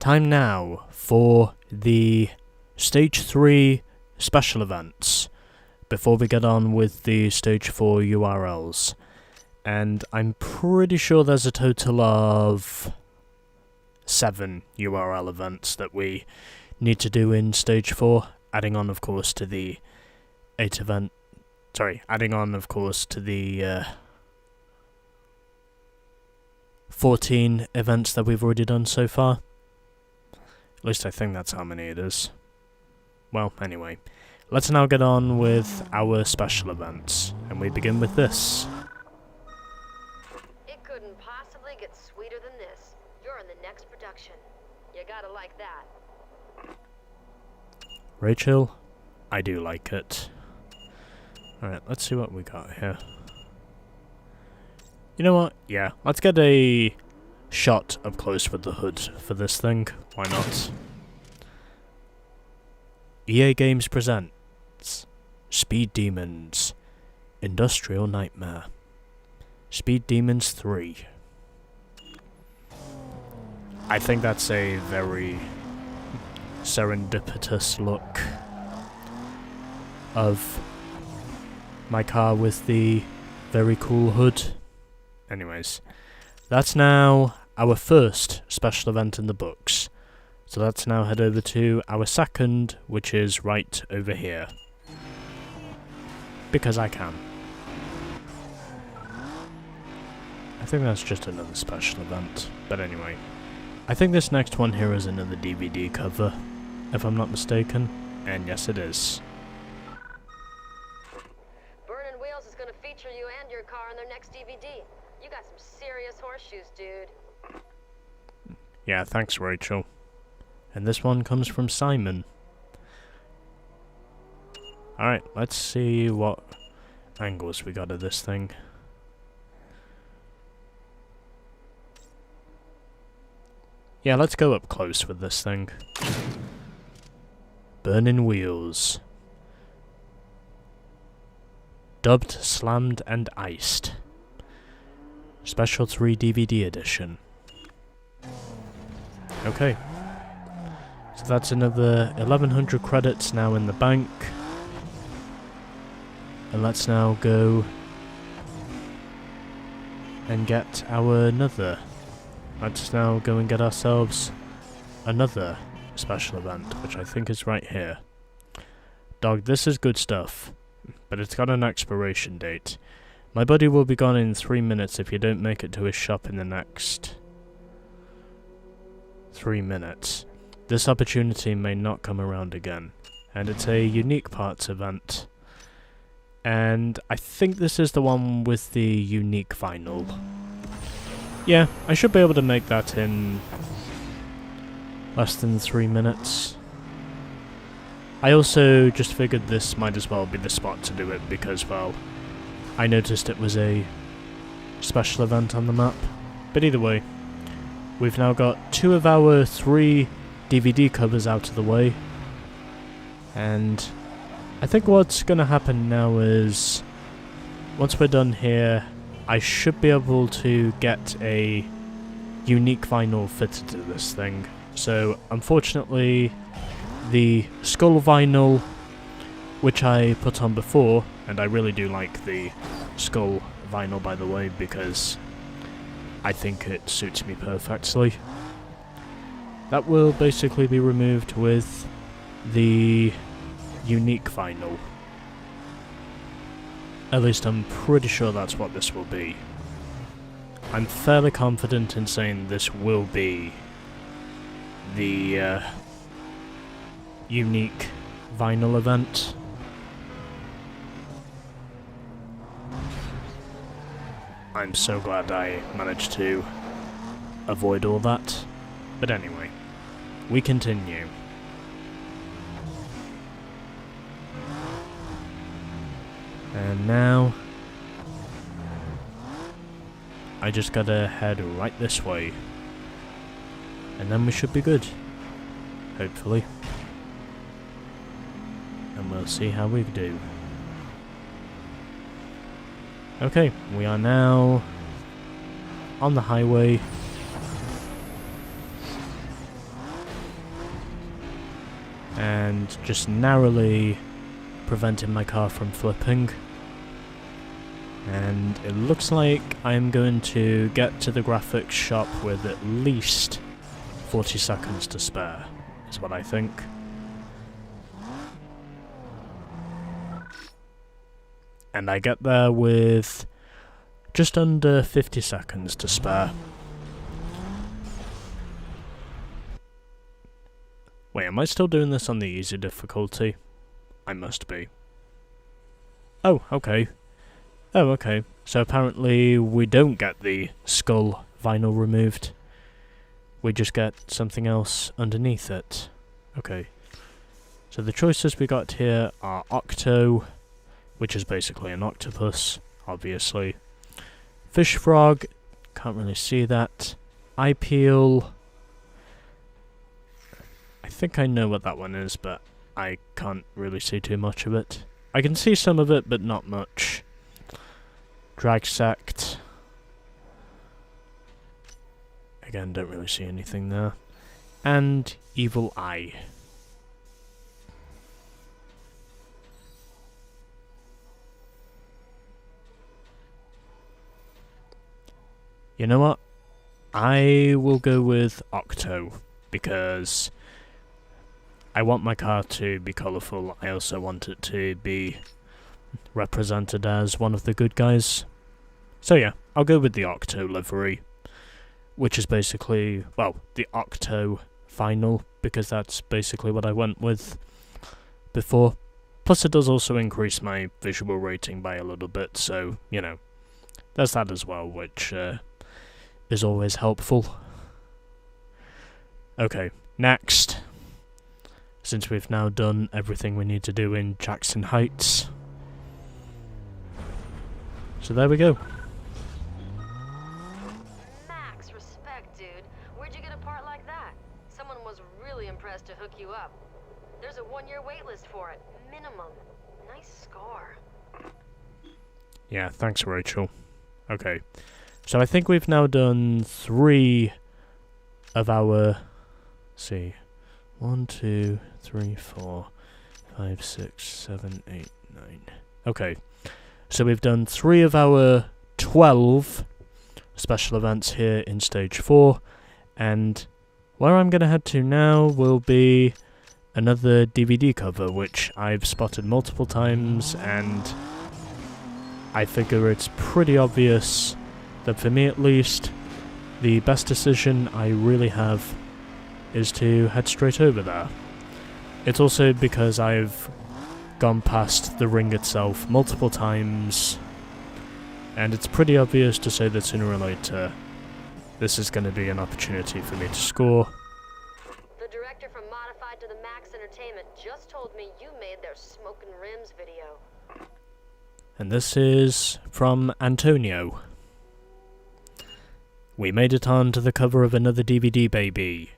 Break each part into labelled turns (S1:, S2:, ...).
S1: Time now for the Stage 3 special events, before we get on with the Stage 4 URLs. And I'm pretty sure there's a total of 7 URL events that we need to do in Stage 4, adding on of course to the 14 events that we've already done so far. At least I think that's how many it is. Well, anyway, let's now get on with our special events, and we begin with this.
S2: It couldn't possibly get sweeter than this. You're in the next production. You gotta like that.
S1: Rachel, I do like it. Alright, let's see what we got here. You know what? Yeah, let's get a shot up close with the hood for this thing. Why not? EA Games presents Speed Demons Industrial Nightmare. Speed Demons 3. I think that's a very serendipitous look of my car with the very cool hood. Anyways, that's now our first special event in the books. So let's now head over to our second, which is right over here. Because I can. I think that's just another special event. But anyway, I think this next one here is another DVD cover, if I'm not mistaken. And yes, it is.
S2: Burning Wheels is gonna feature you and your car in their next DVD. You got some serious horseshoes, dude.
S1: Yeah, thanks, Rachel. And this one comes from Simon. Alright, let's see what angles we got of this thing. Yeah, let's go up close with this thing. Burning Wheels. Dubbed, Slammed and Iced. Special 3 DVD edition. Okay. So that's another 1100 credits now in the bank. And let's now go and get let's now go and get ourselves another special event, which I think is right here. Dog, this is good stuff, but it's got an expiration date. My buddy will be gone in 3 minutes if you don't make it to his shop in the next 3 minutes. This opportunity may not come around again, and it's a unique parts event. And I think this is the one with the unique vinyl. Yeah, I should be able to make that in less than 3 minutes. I also just figured this might as well be the spot to do it because, well, I noticed it was a special event on the map. But either way, we've now got 2 of our 3 DVD covers out of the way. And I think what's going to happen now is, once we're done here, I should be able to get a unique vinyl fitted to this thing. So, unfortunately, the skull vinyl, which I put on before, and I really do like the skull vinyl, by the way, because I think it suits me perfectly. That will basically be removed with the unique vinyl. At least I'm pretty sure that's what this will be. I'm fairly confident in saying this will be the unique vinyl event. I'm so glad I managed to avoid all that. But anyway, we continue. And now I just gotta head right this way. And then we should be good. Hopefully. And we'll see how we do. Okay, we are now on the highway. and just narrowly preventing my car from flipping. And it looks like I'm going to get to the graphics shop with at least 40 seconds to spare, is what I think. And I get there with just under 50 seconds to spare. Wait, am I still doing this on the easy difficulty? I must be. Oh, okay. Oh, okay. So apparently we don't get the skull vinyl removed. We just get something else underneath it. Okay. So the choices we got here are Octo, which is basically an octopus, obviously. Fish frog, can't really see that. Eye peel. I think I know what that one is, but I can't really see too much of it. I can see some of it, but not much. Drag sect. Again, don't really see anything there. And evil eye. You know what? I will go with Octo, because I want my car to be colourful. I also want it to be represented as one of the good guys. So yeah, I'll go with the Octo livery, which is basically, well, the Octo final, because that's basically what I went with before. Plus it does also increase my visual rating by a little bit, so, you know, there's that as well, which is always helpful. Okay, next. Since we've now done everything we need to do in Jackson Heights. So there we go.
S2: Max, respect, dude. Where'd you get a part like that? Someone was really impressed to hook you up. There's a 1-year wait list for it. Minimum. Nice scar.
S1: Yeah, thanks, Rachel. Okay. So I think we've now done 3 of our... Let's see. 1, 2, 3, 4, 5, 6, 7, 8, 9. Okay. So we've done 3 of our 12 special events here in Stage 4. And where I'm going to head to now will be another DVD cover, which I've spotted multiple times, and I figure it's pretty obvious that for me at least, the best decision I really have is to head straight over there. It's also because I've gone past the ring itself multiple times, and it's pretty obvious to say that sooner or later this is going to be an opportunity for me to score.
S2: The director from Modified to the Max Entertainment just told me you made their Smokin' Rims video.
S1: And this is from Antonio. We made it on to the cover of another DVD, baby.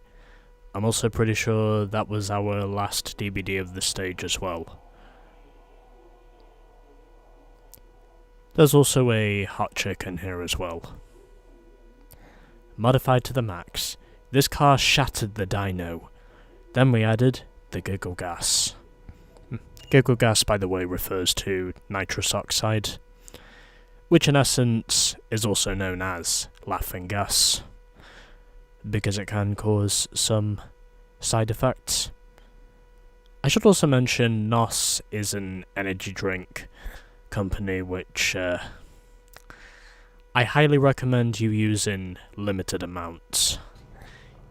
S1: I'm also pretty sure that was our last DVD of the stage as well. There's also a hot chick in here as well. Modified to the max. This car shattered the dyno. Then we added the giggle gas. Giggle gas, by the way, refers to nitrous oxide, which in essence is also known as laughing gas, because it can cause some side effects. I should also mention NOS is an energy drink company which I highly recommend you use in limited amounts.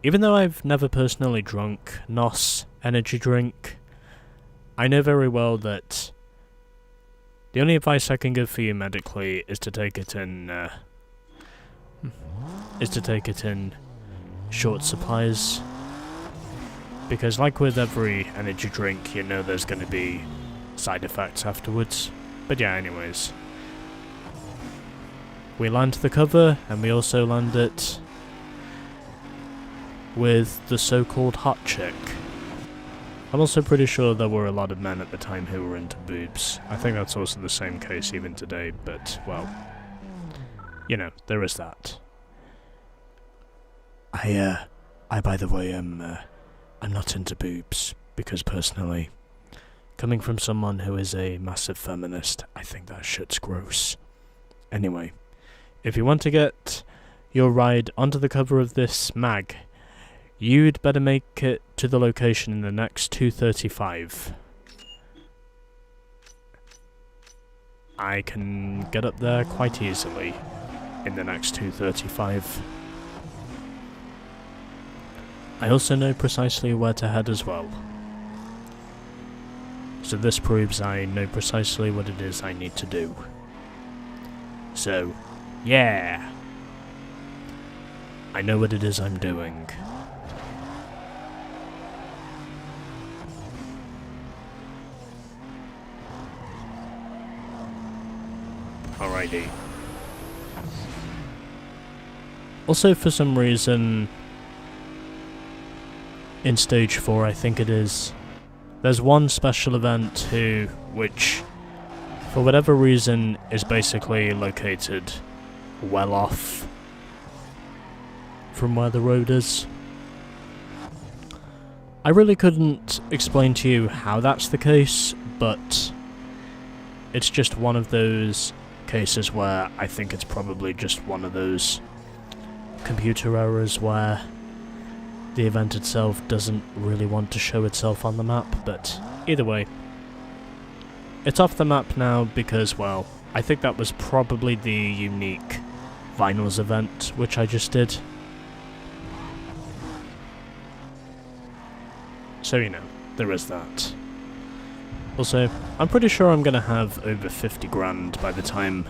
S1: Even though I've never personally drunk NOS energy drink, I know very well that the only advice I can give for you medically is to take it in short supplies, because like with every energy drink, you know there's going to be side effects afterwards. But yeah, anyways, we land the cover, and we also land it with the so-called hot chick. I'm also pretty sure there were a lot of men at the time who were into boobs. I think that's also the same case even today, but, well, you know, there is that. I by the way, I'm not into boobs. Because personally, coming from someone who is a massive feminist, I think that shit's gross. Anyway, if you want to get your ride onto the cover of this mag, you'd better make it to the location in the next 2:35. I can get up there quite easily in the next 2:35. I also know precisely where to head as well. So this proves I know precisely what it is I need to do. So, yeah! I know what it is I'm doing. Alrighty. Also, for some reason, in Stage 4, I think it is, there's one special event which, for whatever reason, is basically located well off from where the road is. I really couldn't explain to you how that's the case, but it's just one of those cases where I think it's probably just one of those computer errors where the event itself doesn't really want to show itself on the map, but either way, it's off the map now because, well, I think that was probably the unique vinyls event which I just did. So, you know, there is that. Also, I'm pretty sure I'm gonna have over 50 grand by the time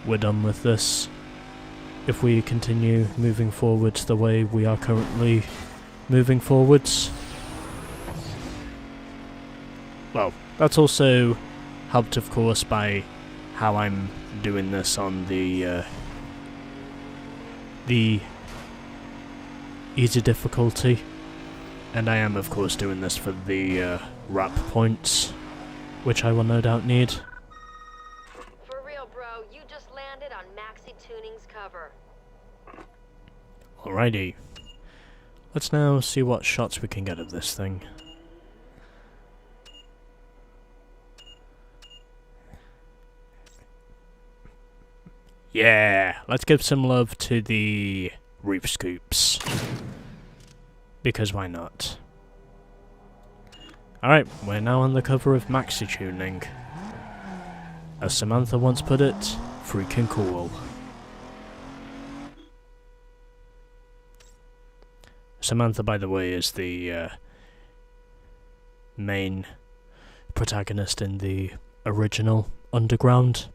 S1: we're done with this, if we continue moving forwards the way we are currently moving forwards. Well, that's also helped, of course, by how I'm doing this on the easy difficulty, and I am, of course, doing this for the wrap points, which I will no doubt need.
S2: For real, bro, you just landed on Maxi Tuning's cover.
S1: Alrighty. Let's now see what shots we can get of this thing. Yeah, let's give some love to the roof scoops. Because why not? Alright, we're now on the cover of Maxi Tuning. As Samantha once put it, freaking cool. Samantha, by the way, is the main protagonist in the original Underground.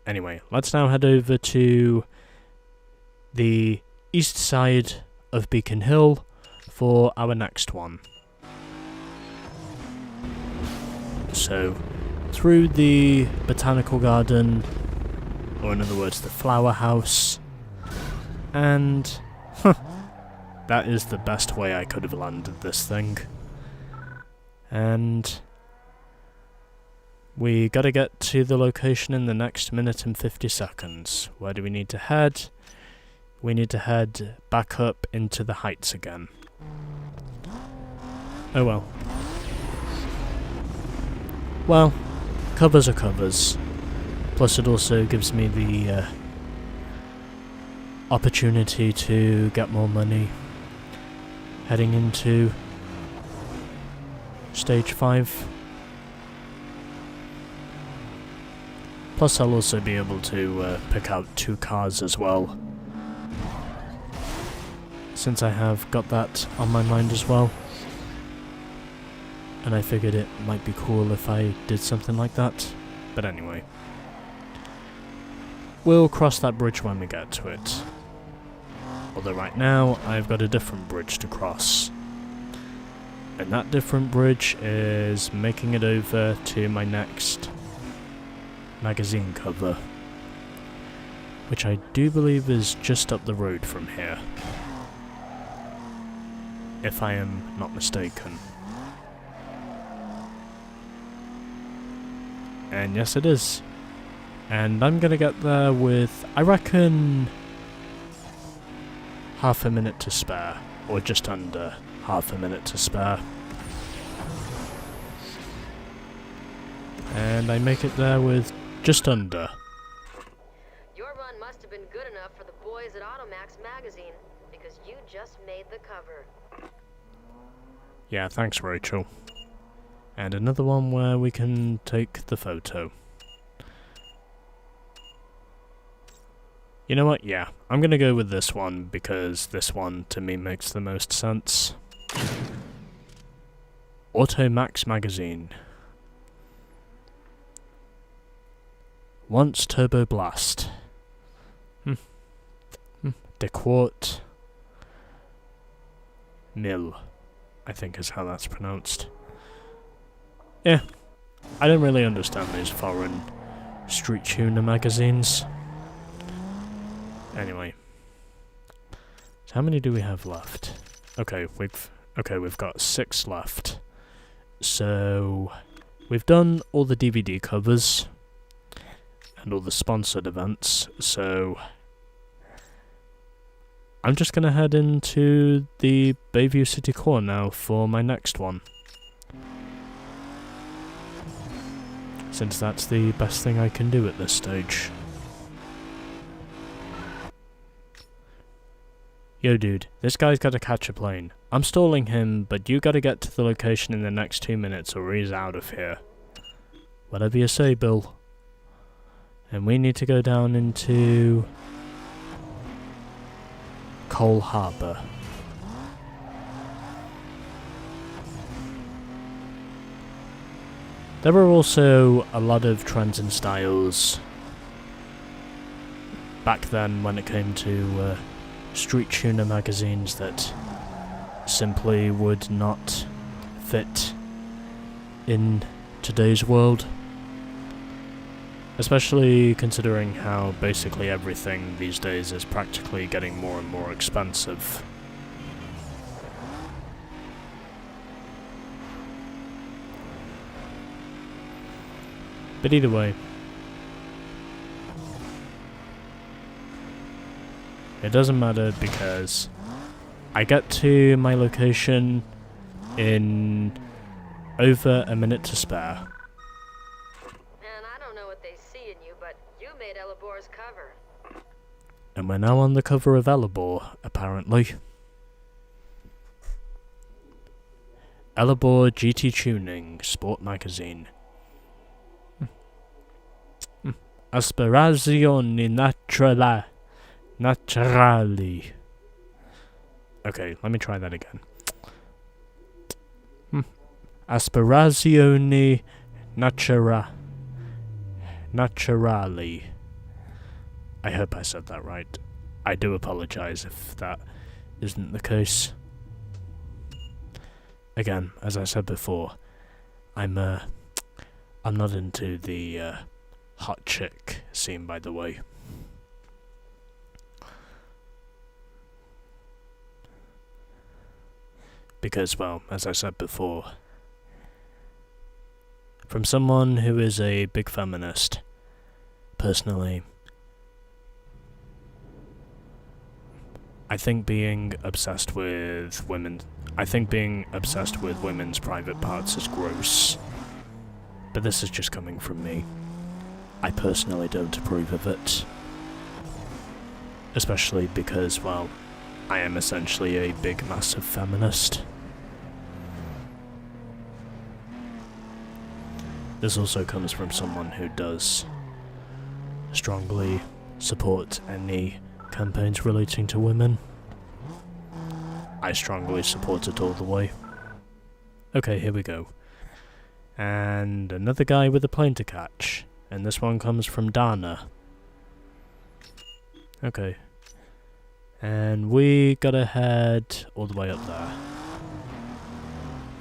S1: Anyway, let's now head over to the east side of Beacon Hill for our next one. So, through the botanical garden, or in other words, the flower house, and that is the best way I could have landed this thing. And we gotta get to the location in the next minute and 50 seconds. Where do we need to head? We need to head back up into the heights again. Oh well. Well, covers are covers. Plus it also gives me the opportunity to get more money heading into Stage 5. Plus I'll also be able to pick out 2 cars as well, since I have got that on my mind as well. And I figured it might be cool if I did something like that. But anyway, we'll cross that bridge when we get to it. Although right now, I've got a different bridge to cross. And that different bridge is making it over to my next magazine cover, which I do believe is just up the road from here, if I am not mistaken. And yes, it is. And I'm gonna get there with, I reckon, half a minute to spare, or just under half a minute to spare. And I make it there with just under.
S2: Your run must have been good enough for the boys at Automax magazine, because you just made the cover.
S1: Yeah, thanks, Rachel. And another one where we can take the photo. You know what? Yeah, I'm gonna go with this one because this one to me makes the most sense. Automax magazine. Once Turbo Blast. Dequart Mill, I think is how that's pronounced. Yeah, I don't really understand these foreign street tuner magazines. Anyway, so how many do we have left? Okay, we've got 6 left. So we've done all the DVD covers and all the sponsored events. So I'm just gonna head into the Bayview City Core now for my next one, since that's the best thing I can do at this stage. Yo dude, this guy's gotta catch a plane. I'm stalling him, but you gotta get to the location in the next 2 minutes or he's out of here. Whatever you say, Bill. And we need to go down into Cole Harbour. There were also a lot of trends and styles back then when it came to street tuner magazines that simply would not fit in today's world. Especially considering how basically everything these days is practically getting more and more expensive. But either way, it doesn't matter because I get to my location in over a minute to spare.
S2: Man, I don't know what they see in you, but you made Elabor's cover.
S1: And we're now on the cover of Elabor, apparently. Elabor GT Tuning, Sport Magazine. Aspirazioni naturali. Okay, let me try that again. Aspirazioni naturali. I hope I said that right. I do apologize if that isn't the case. Again, as I said before, I'm not into the hot chick scene, by the way. Because, well, as I said before, from someone who is a big feminist, personally, I think being obsessed with women's private parts is gross. But this is just coming from me. I personally don't approve of it. Especially because, well, I am essentially a big, massive feminist. This also comes from someone who does strongly support any campaigns relating to women. I strongly support it all the way. Okay, here we go. And another guy with a plane to catch. And this one comes from Dana. Okay. And we gotta head all the way up there.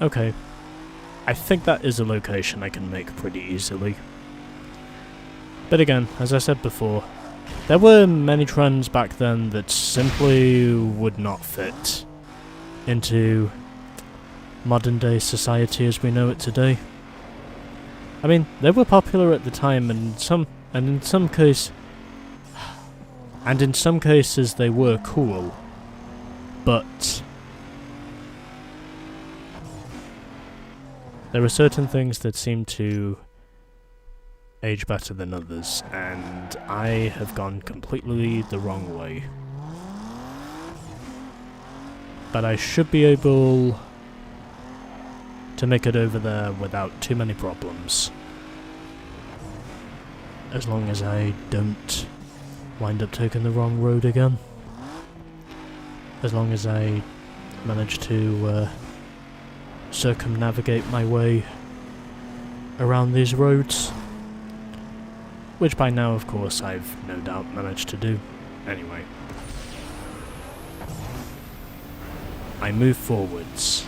S1: Okay. I think that is a location I can make pretty easily. But again, as I said before, there were many trends back then that simply would not fit into modern day society as we know it today. I mean, they were popular at the time, and in some cases they were cool, but There are certain things that seem to age better than others, and I have gone completely the wrong way. But I should be able to make it over there without too many problems. As long as I don't wind up taking the wrong road again. As long as I manage to circumnavigate my way around these roads. Which by now, of course, I've no doubt managed to do. Anyway. I move forwards.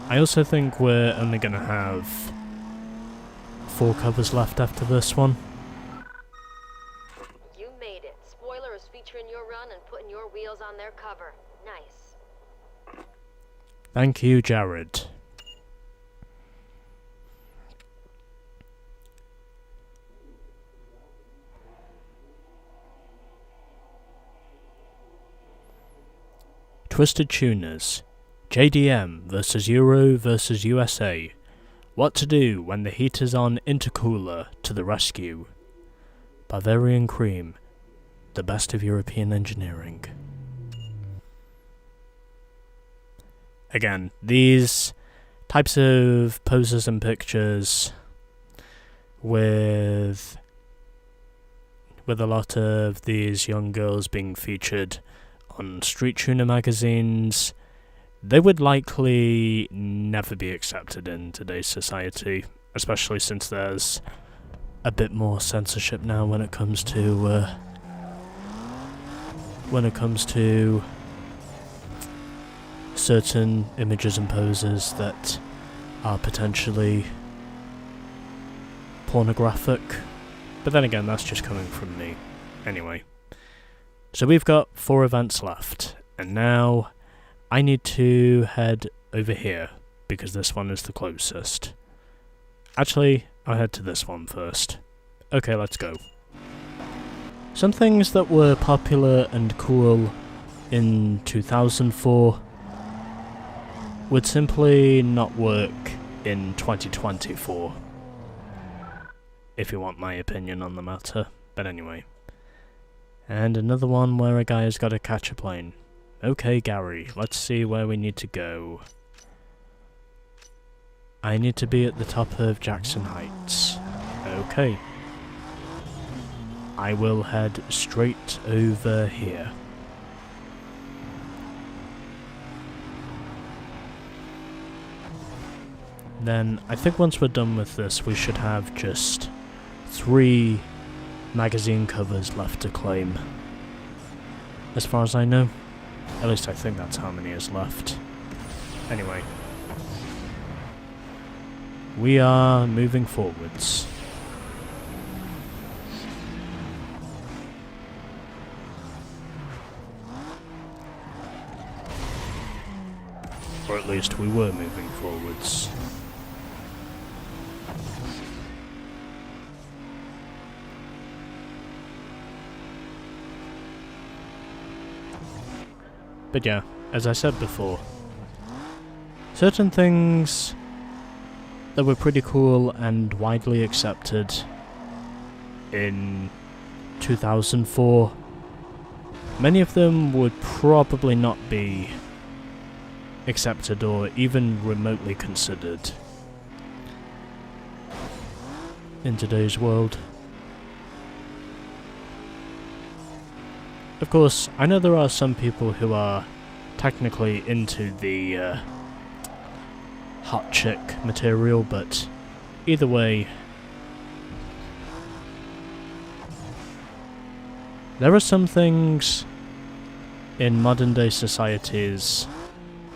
S1: I also think we're only going to have 4 covers left after this one.
S2: You made it. Spoiler is featuring your run and putting your wheels on their cover. Nice.
S1: Thank you, Jared. Twisted Tuners. JDM versus Euro versus USA. What to do when the heat is on intercooler to the rescue. Bavarian Cream. The best of European engineering. Again, these types of poses and pictures with a lot of these young girls being featured on street tuner magazines, they would likely never be accepted in today's society, especially since there's a bit more censorship now when it comes to certain images and poses that are potentially pornographic. But then again, that's just coming from me. Anyway. So we've got 4 events left, and now I need to head over here, because this one is the closest. Actually, I'll head to this one first. Okay, let's go. Some things that were popular and cool in 2004 would simply not work in 2024. If you want my opinion on the matter, but anyway. And another one where a guy has got to catch a plane. Okay, Gary, let's see where we need to go. I need to be at the top of Jackson Heights. Okay. I will head straight over here. Then, I think once we're done with this, we should have just 3 magazine covers left to claim. As far as I know. At least I think that's how many is left. Anyway. We are moving forwards. Or at least we were moving forwards. But yeah, as I said before, certain things that were pretty cool and widely accepted in 2004, many of them would probably not be accepted or even remotely considered in today's world. Of course, I know there are some people who are technically into the hot chick material, but either way, there are some things in modern day societies,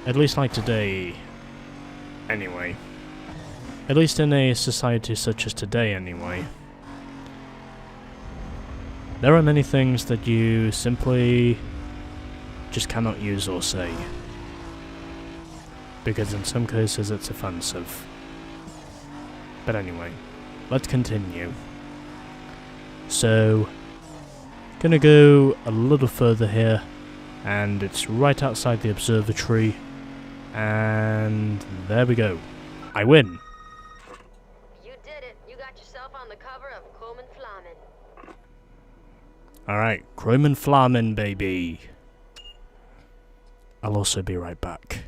S1: at least like today, anyway. At least in a society such as today, anyway. There are many things that you simply just cannot use or say. Because in some cases it's offensive. But anyway, let's continue. So, gonna go a little further here, And it's right outside the observatory. And there we go. I win.
S2: You did it. You got yourself on the cover of Coleman Flamen.
S1: Alright, Croman Flamen, baby. I'll also be right back.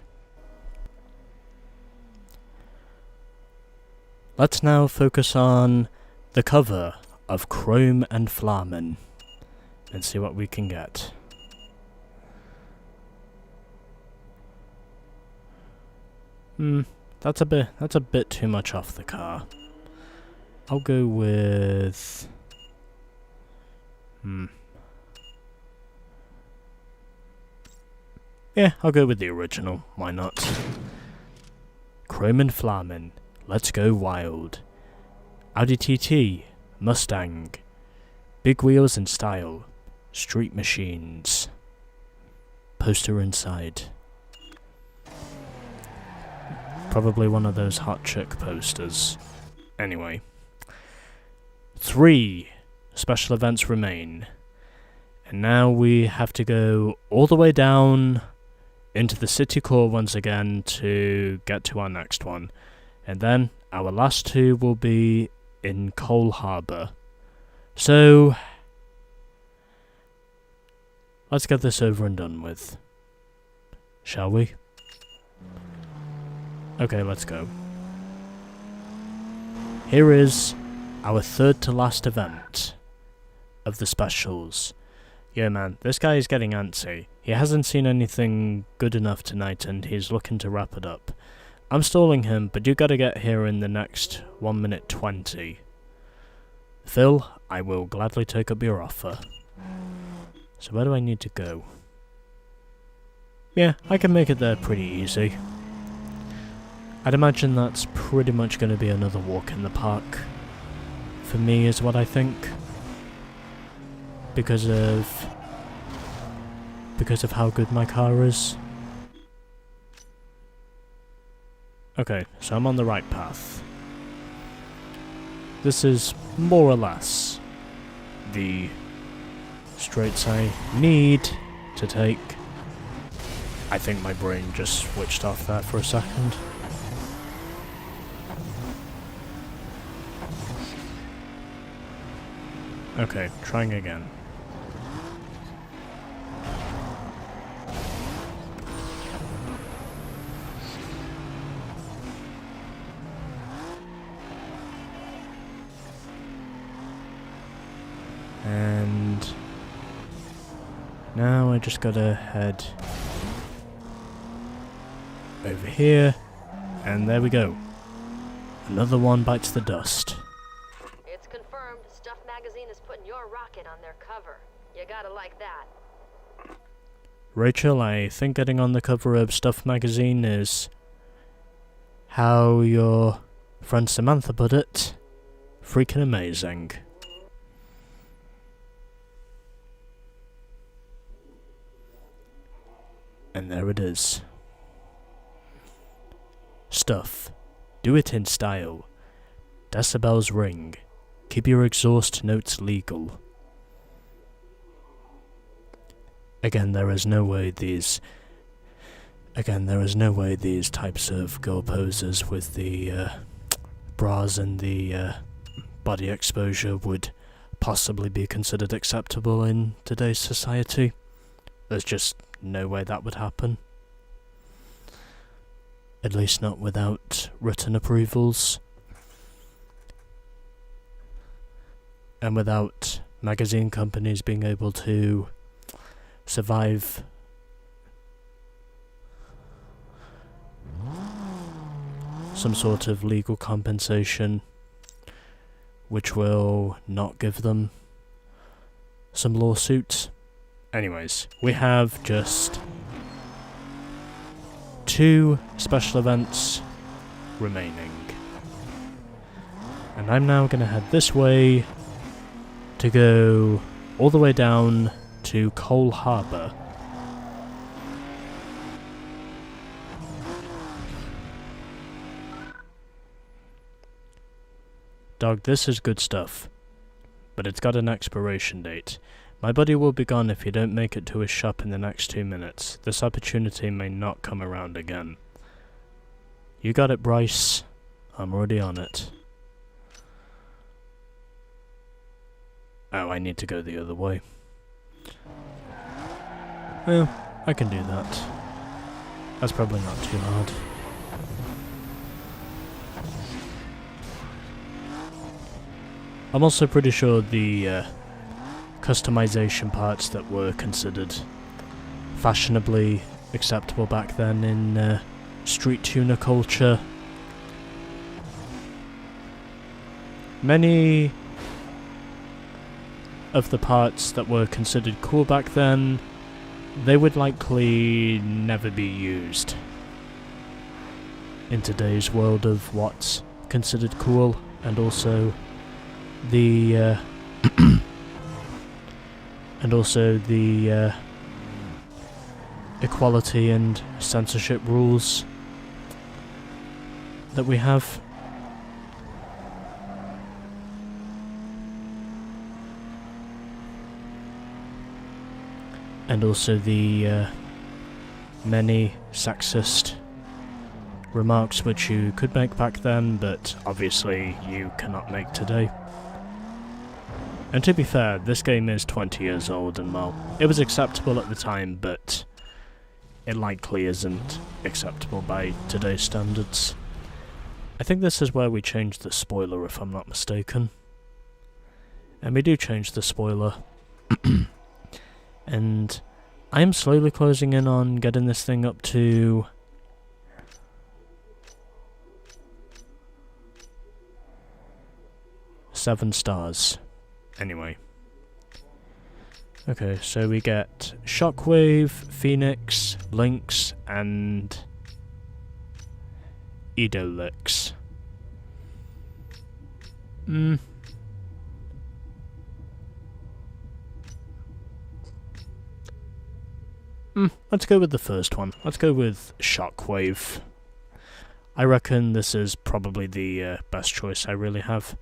S1: Let's now focus on the cover of Chrome and Flamen and see what we can get. That's a bit too much off the car. I'll go with yeah, I'll go with the original. Why not? Chrome and Flamen. Let's go wild. Audi TT, Mustang, big wheels and style, street machines. Poster inside. Probably one of those hot chick posters. Anyway. 3 special events remain. And now we have to go all the way down into the city core once again to get to our next one. And then our last 2 will be in Cole Harbour. So let's get this over and done with. Shall we? Okay, let's go. Here is our 3rd to last event of the specials. Yeah man, this guy is getting antsy. He hasn't seen anything good enough tonight and he's looking to wrap it up. I'm stalling him, but you gotta get here in the next 1 minute 20. Phil, I will gladly take up your offer. So where do I need to go? Yeah, I can make it there pretty easy. I'd imagine that's pretty much going to be another walk in the park. For me is what I think. Because of how good my car is. Okay, so I'm on the right path. This is more or less the straights I need to take. I think my brain just switched off there for a second. Okay, trying again. And now I just gotta head over here, and there we go. Another one bites the dust.
S2: It's confirmed. Stuff Magazine is putting your rocket on their cover. You gotta like that.
S1: Rachel, I think getting on the cover of Stuff Magazine is how your friend Samantha put it. Freaking amazing. And there it is. Stuff. Do it in style. Decibels ring. Keep your exhaust notes legal. Again, there is no way these types of girl poses with the bras and the body exposure would possibly be considered acceptable in today's society. There's just no way that would happen. At least not without written approvals. And without magazine companies being able to survive some sort of legal compensation which will not give them some lawsuits. Anyways, we have just 2 special events remaining. And I'm now going to head this way to go all the way down to Cole Harbour. Dog, this is good stuff, but it's got an expiration date. My buddy will be gone if you don't make it to his shop in the next 2 minutes. This opportunity may not come around again. You got it, Bryce. I'm already on it. Oh, I need to go the other way. Well, I can do that. That's probably not too hard. I'm also pretty sure the customization parts that were considered fashionably acceptable back then in street tuner culture. Many of the parts that were considered cool back then, they would likely never be used in today's world of what's considered cool, and also the equality and censorship rules that we have. And also the many sexist remarks which you could make back then, but obviously you cannot make today. And to be fair, this game is 20 years old, and well, it was acceptable at the time, but it likely isn't acceptable by today's standards. I think this is where we change the spoiler, if I'm not mistaken. And we do change the spoiler. And I am slowly closing in on getting this thing up to 7 stars. Anyway. Okay, so we get Shockwave, Phoenix, Lynx, and Edolix. Let's go with the first one. Let's go with Shockwave. I reckon this is probably the best choice I really have.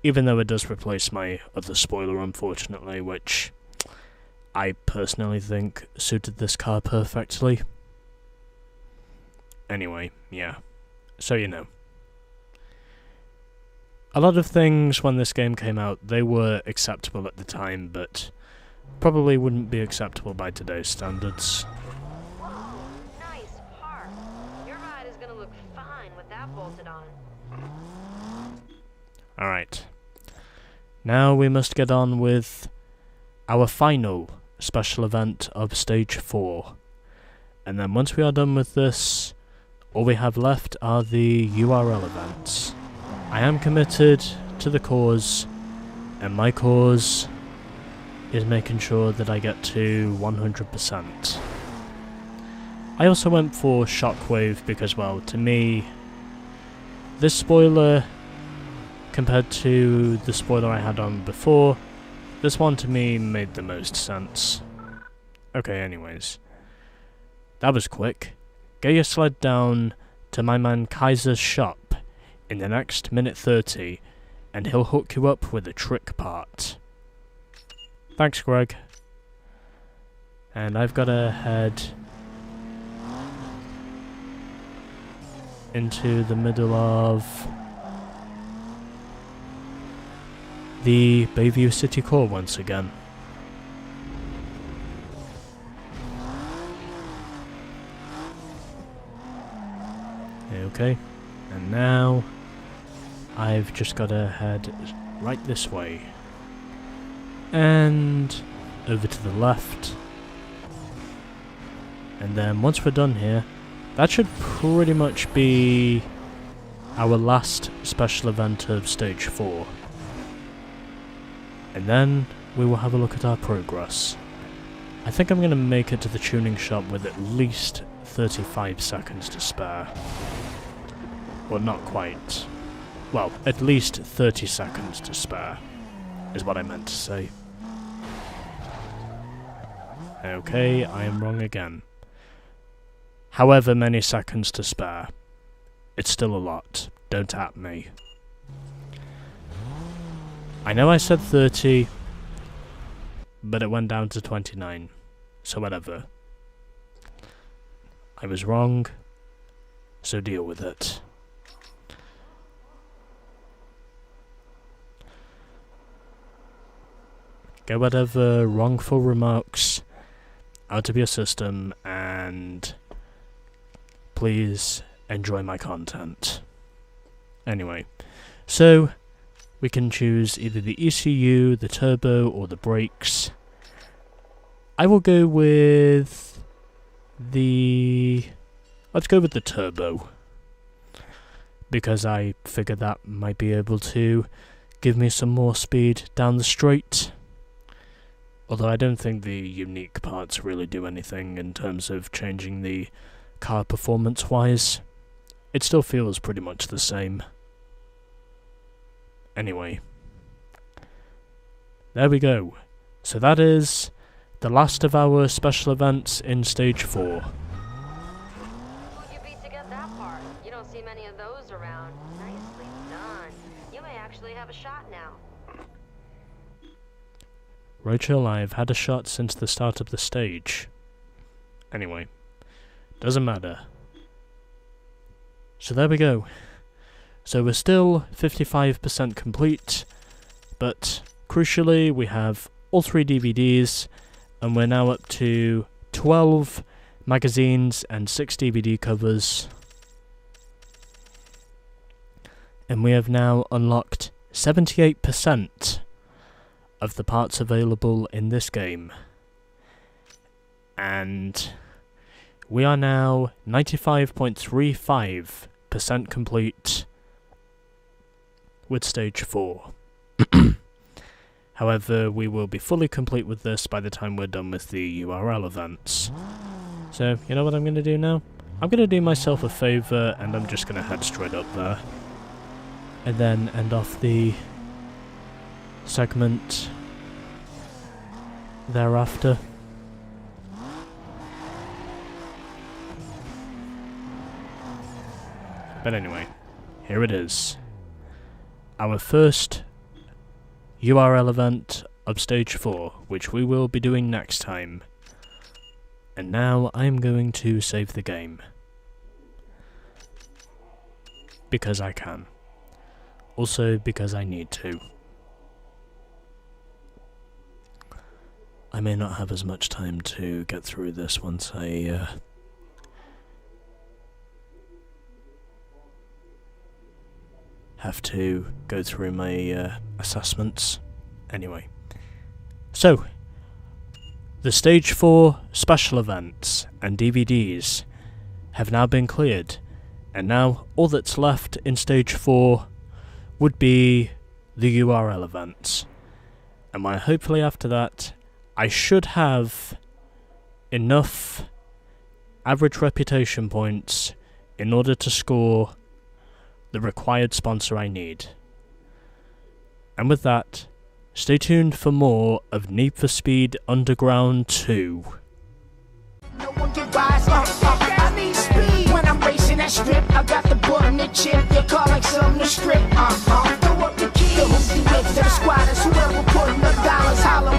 S1: Even though it does replace my other spoiler, unfortunately, which I personally think suited this car perfectly. Anyway, yeah. So you know. A lot of things when this game came out, they were acceptable at the time, but probably wouldn't be acceptable by today's standards.
S2: Whoa, nice park. Your ride is gonna look fine with that bolted on.
S1: Alright. Now we must get on with our final special event of Stage 4. And then once we are done with this, all we have left are the URL events. I am committed to the cause, and my cause is making sure that I get to 100%. I also went for Shockwave because, well, to me, this spoiler, compared to the spoiler I had on before, this one to me made the most sense. Okay, anyways. That was quick. Get your sled down to my man Kaiser's shop in the next minute 30, and he'll hook you up with a trick part. Thanks, Greg. And I've got to head into the middle of the Bayview City Core once again. Okay, and now I've just got to head right this way. And over to the left. And then once we're done here, that should pretty much be our last special event of Stage 4. And then we will have a look at our progress. I think I'm going to make it to the tuning shop with at least 35 seconds to spare. Well, not quite. Well, at least 30 seconds to spare, is what I meant to say. Okay, I am wrong again. However many seconds to spare. It's still a lot. Don't at me. I know I said 30, but it went down to 29. So whatever. I was wrong, so deal with it. Get whatever wrongful remarks out of your system, and please enjoy my content. Anyway, so we can choose either the ECU, the turbo, or the brakes. I will go with let's go with the turbo, because I figure that might be able to give me some more speed down the straight. Although I don't think the unique parts really do anything in terms of changing the car performance-wise. It still feels pretty much the same. Anyway, there we go. So that is the last of our special events in Stage 4.
S2: Who'd you beat to get that part? You don't see many of those around. Nicely done. You may actually have a shot now.
S1: Rachel, I've had a shot since the start of the stage. Anyway, doesn't matter. So there we go. So we're still 55% complete, but crucially we have all 3 DVDs, and we're now up to 12 magazines and 6 DVD covers. And we have now unlocked 78% of the parts available in this game. And we are now 95.35% complete with Stage 4. However, we will be fully complete with this by the time we're done with the URL events. So, you know what I'm going to do now? I'm going to do myself a favour, and I'm just going to head straight up there. And then end off the segment thereafter. But anyway, here it is. Our first URL event of Stage 4, which we will be doing next time. And now I'm going to save the game. Because I can. Also because I need to. I may not have as much time to get through this once I have to go through my assessments. Anyway. So, the Stage 4 special events and DVDs have now been cleared, and now all that's left in Stage 4 would be the URL events. And hopefully after that, I should have enough average reputation points in order to score the required sponsor I need. And with that, stay tuned for more of Need for Speed Underground 2.
S3: No one get by, I need speed when I'm racing that strip. I got the bull in the chip, your car like something to strip. Throw up the keys, the hoopty whips, to the squatters, whoever putting the dollars, holler.